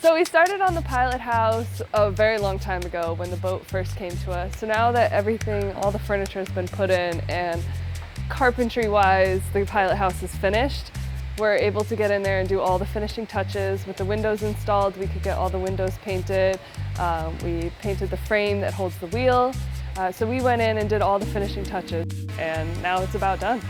So we started on the pilot house a very long time ago when the boat first came to us. So now that everything, all the furniture has been put in and carpentry-wise the pilot house is finished, we're able to get in there and do all the finishing touches. With the windows installed, we could get all the windows painted. We painted the frame that holds the wheel. So we went in and did all the finishing touches, and now it's about done.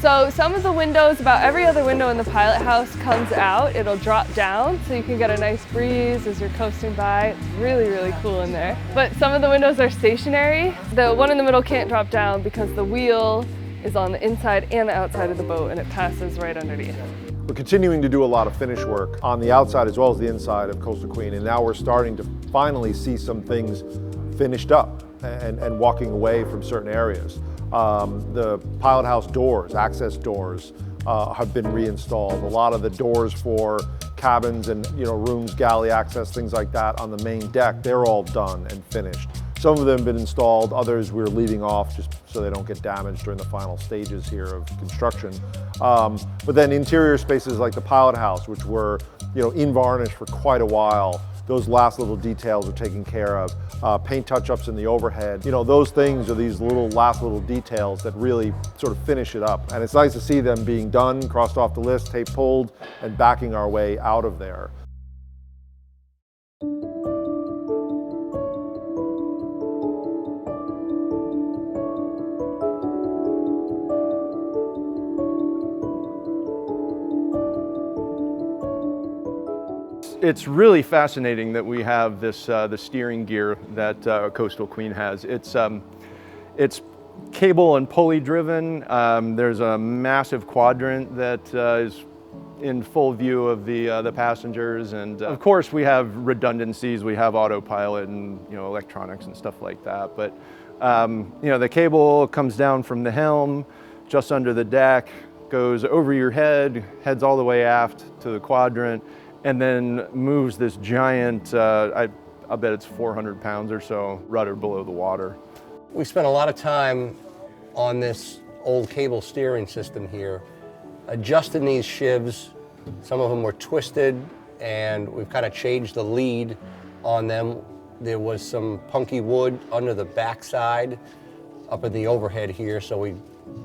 So some of the windows, about every other window in the pilot house comes out. It'll drop down so you can get a nice breeze as you're coasting by. It's really, really cool in there. But some of the windows are stationary. The one in the middle can't drop down because the wheel is on the inside and the outside of the boat and it passes right underneath. We're continuing to do a lot of finish work on the outside as well as the inside of Coastal Queen, and now we're starting to finally see some things finished up and walking away from certain areas. The pilot house doors, access doors, have been reinstalled. A lot of the doors for cabins and rooms, galley access, things like that on the main deck, they're all done and finished. Some of them have been installed, others we're leaving off just so they don't get damaged during the final stages here of construction. But then interior spaces like the pilot house, which were in varnish for quite a while, those last little details are taken care of. Paint touch-ups in the overhead, those things are these last little details that really sort of finish it up. And it's nice to see them being done, crossed off the list, tape pulled, and backing our way out of there. It's really fascinating that we have this the steering gear that Coastal Queen has. It's cable and pulley driven. There's a massive quadrant that is in full view of the passengers, and of course we have redundancies. We have autopilot and electronics and stuff like that. But the cable comes down from the helm, just under the deck, goes over your head, heads all the way aft to the quadrant, and then moves this giant, I bet it's 400 pounds or so, rudder below the water. We spent a lot of time on this old cable steering system here, adjusting these shivs. Some of them were twisted, and we've kind of changed the lead on them. There was some punky wood under the backside up in the overhead here, so we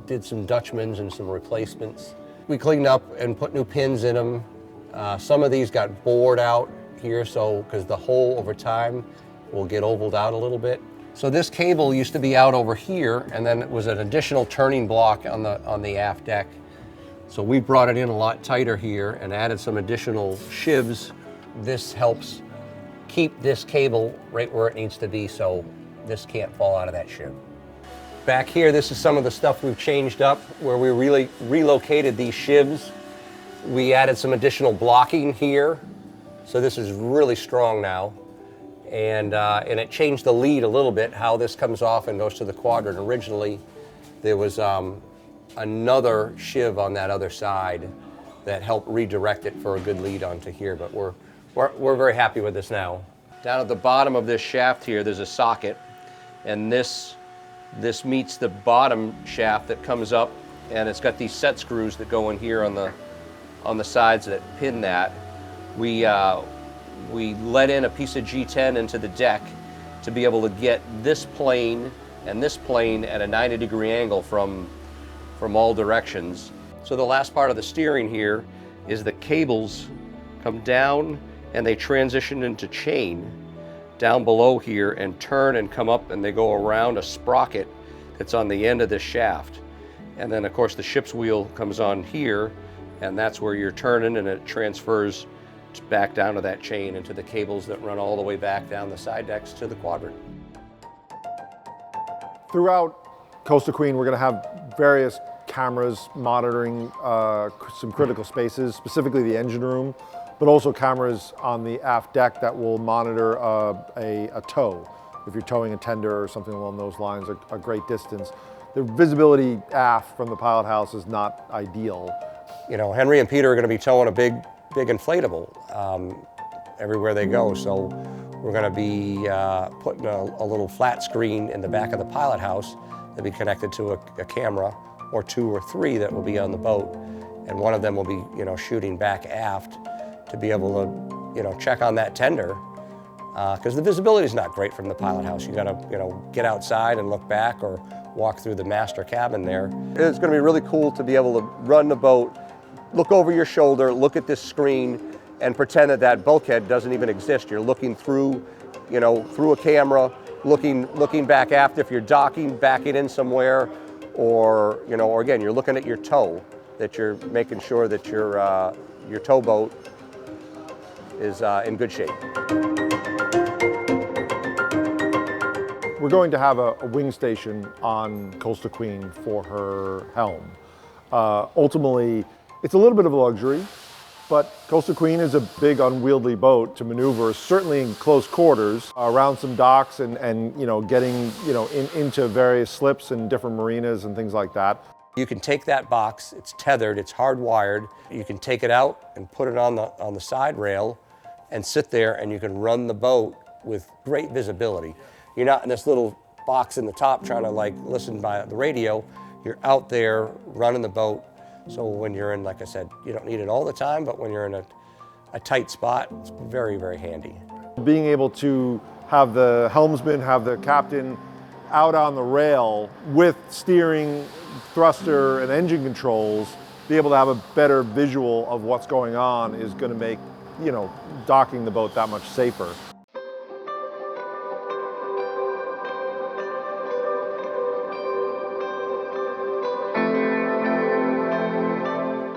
did some Dutchmans and some replacements. We cleaned up and put new pins in them. Some of these got bored out here, because the hole over time will get ovaled out a little bit. So this cable used to be out over here, and then it was an additional turning block on the aft deck. So we brought it in a lot tighter here and added some additional shivs. This helps keep this cable right where it needs to be, so this can't fall out of that shiv. Back here, this is some of the stuff we've changed up, where we really relocated these shivs. We added some additional blocking here, so this is really strong now. And it changed the lead a little bit, how this comes off and goes to the quadrant. Originally, there was another shiv on that other side that helped redirect it for a good lead onto here, but we're very happy with this now. Down at the bottom of this shaft here, there's a socket, and this meets the bottom shaft that comes up, and it's got these set screws that go in here on the sides that pin that. We let in a piece of G10 into the deck to be able to get this plane and this plane at a 90-degree angle from all directions. So the last part of the steering here is the cables come down and they transition into chain down below here and turn and come up, and they go around a sprocket that's on the end of this shaft. And then of course the ship's wheel comes on here, and that's where you're turning, and it transfers back down to that chain into the cables that run all the way back down the side decks to the quadrant. Throughout Coastal Queen, we're going to have various cameras monitoring some critical spaces, specifically the engine room, but also cameras on the aft deck that will monitor a tow. If you're towing a tender or something along those lines, a great distance. The visibility aft from the pilot house is not ideal. You know, Henry and Peter are going to be towing a big inflatable everywhere they go. So we're going to be putting a little flat screen in the back of the pilot house that'll be connected to a camera, or 2 or 3 that will be on the boat, and one of them will be, you know, shooting back aft to be able to, you know, check on that tender, because the visibility is not great from the pilot house. You got to, you know, get outside and look back or walk through the master cabin there. It's going to be really cool to be able to run the boat, look over your shoulder, look at this screen, and pretend that that bulkhead doesn't even exist. You're looking through, you know, through a camera, looking back aft if you're docking, backing in somewhere, or, you know, or again, you're looking at your tow, that you're making sure that your towboat is in good shape. We're going to have a wing station on Coastal Queen for her helm. Ultimately, it's a little bit of a luxury, but Coastal Queen is a big unwieldy boat to maneuver, certainly in close quarters, around some docks and you know, getting, you know, into various slips and different marinas and things like that. You can take that box, it's tethered, it's hardwired. You can take it out and put it on the side rail and sit there, and you can run the boat with great visibility. You're not in this little box in the top trying to like listen by the radio. You're out there running the boat. So when you're in, like I said, you don't need it all the time, but when you're in a tight spot, it's very, very handy. Being able to have the helmsman, have the captain out on the rail with steering, thruster, and engine controls, be able to have a better visual of what's going on is going to make, you know, docking the boat that much safer.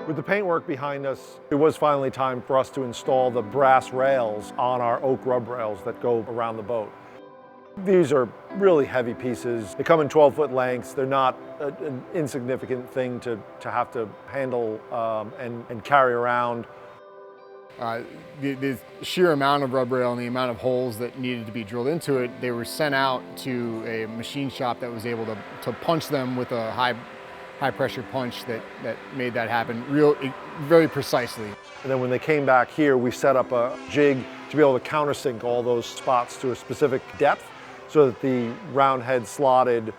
With the paintwork behind us, it was finally time for us to install the brass rails on our oak rub rails that go around the boat. These are really heavy pieces. They come in 12-foot lengths. They're not an insignificant thing to have to handle and carry around. The sheer amount of rub rail and the amount of holes that needed to be drilled into it, they were sent out to a machine shop that was able to punch them with a high pressure punch that made that happen very precisely. And then when they came back here, we set up a jig to be able to countersink all those spots to a specific depth so that the round head slotted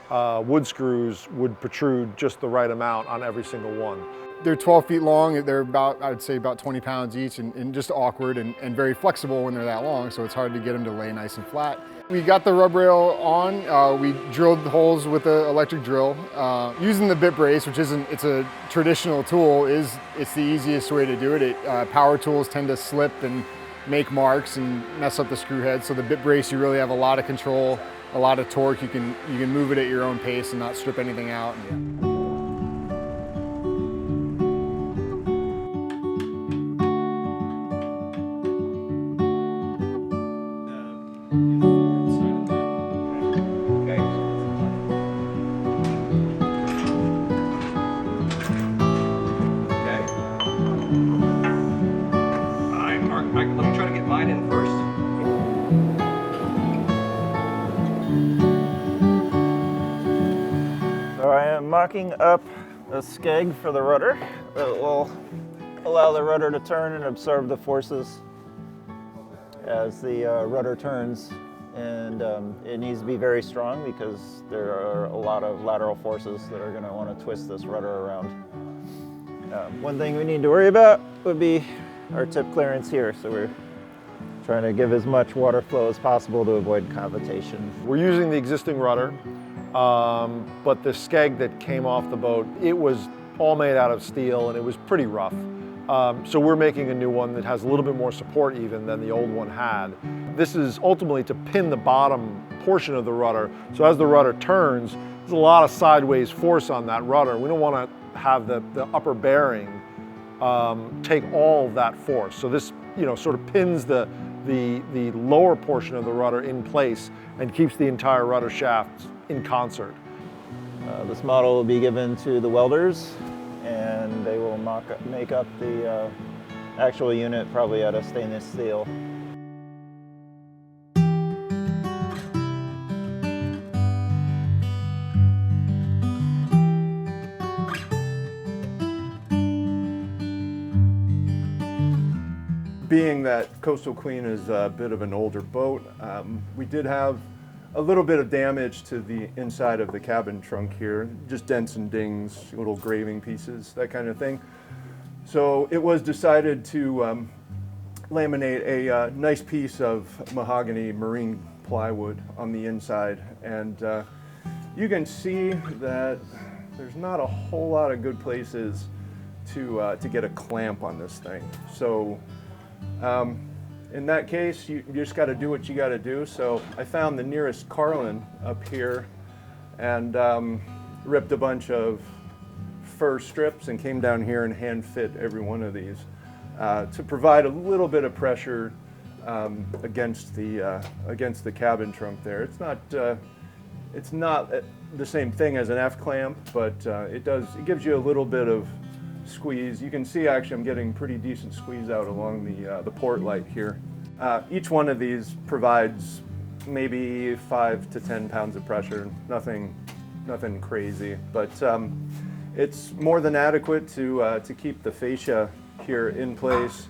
wood screws would protrude just the right amount on every single one. They're 12 feet long. They're about, I would say, about 20 pounds each, and just awkward and very flexible when they're that long, so it's hard to get them to lay nice and flat. We got the rub rail on. We drilled the holes with an electric drill. Using the bit brace, which it's a traditional tool, it's the easiest way to do it. Power tools tend to slip and make marks and mess up the screw head. So the bit brace, you really have a lot of control, a lot of torque. You can move it at your own pace and not strip anything out. Let me try to get mine in first. So I am mocking up a skeg for the rudder that will allow the rudder to turn and absorb the forces as the rudder turns. And it needs to be very strong because there are a lot of lateral forces that are going to want to twist this rudder around. One thing we need to worry about would be our tip clearance here. So we're trying to give as much water flow as possible to avoid cavitation. We're using the existing rudder, but the skeg that came off the boat, it was all made out of steel and it was pretty rough. So we're making a new one that has a little bit more support even than the old one had. This is ultimately to pin the bottom portion of the rudder, so as the rudder turns, there's a lot of sideways force on that rudder. We don't want to have the upper bearing take all of that force. So this, sort of pins the lower portion of the rudder in place and keeps the entire rudder shaft in concert. This model will be given to the welders, and they will make up the actual unit, probably out of stainless steel. Being that Coastal Queen is a bit of an older boat, we did have a little bit of damage to the inside of the cabin trunk here, just dents and dings, little graving pieces, that kind of thing. So it was decided to laminate a nice piece of mahogany marine plywood on the inside, and you can see that there's not a whole lot of good places to get a clamp on this thing. So in that case, you just got to do what you got to do. So I found the nearest Carlin up here and ripped a bunch of fur strips and came down here and hand fit every one of these to provide a little bit of pressure against the cabin trunk there. It's not the same thing as an F-clamp, but it gives you a little bit of squeeze. You can see actually I'm getting pretty decent squeeze out along the port light here. Each one of these provides maybe 5 to 10 pounds of pressure, nothing crazy, but it's more than adequate to keep the fascia here in place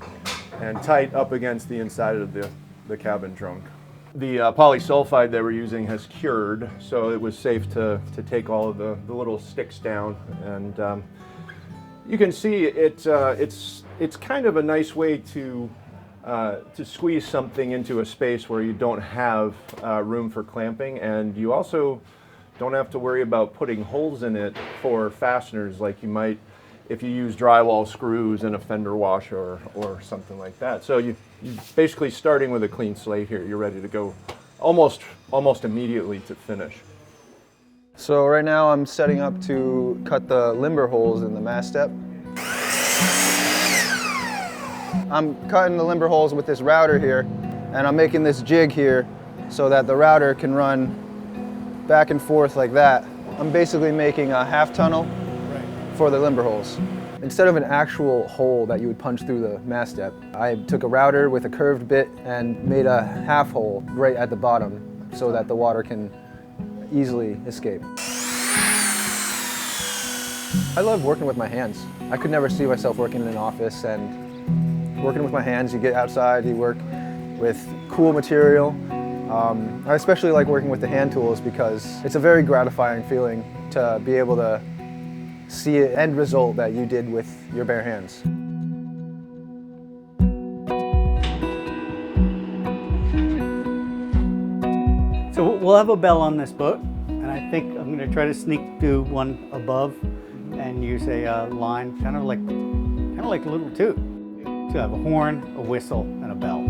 and tight up against the inside of the cabin trunk. The polysulfide that we're using has cured, so it was safe to take all of the little sticks down, and you can see it's kind of a nice way to squeeze something into a space where you don't have room for clamping, and you also don't have to worry about putting holes in it for fasteners like you might if you use drywall screws and a fender washer or something like that. So you're basically starting with a clean slate here. You're ready to go almost immediately to finish. So right now I'm setting up to cut the limber holes in the mast step. I'm cutting the limber holes with this router here, and I'm making this jig here so that the router can run back and forth like that. I'm basically making a half tunnel for the limber holes. Instead of an actual hole that you would punch through the mast step, I took a router with a curved bit and made a half hole right at the bottom so that the water can easily escape. I love working with my hands. I could never see myself working in an office, and working with my hands, you get outside, you work with cool material. I especially like working with the hand tools because it's a very gratifying feeling to be able to see an end result that you did with your bare hands. So we'll have a bell on this boat, and I think I'm going to try to sneak to one above and use a line, kind of like a little toot. So I have a horn, a whistle, and a bell.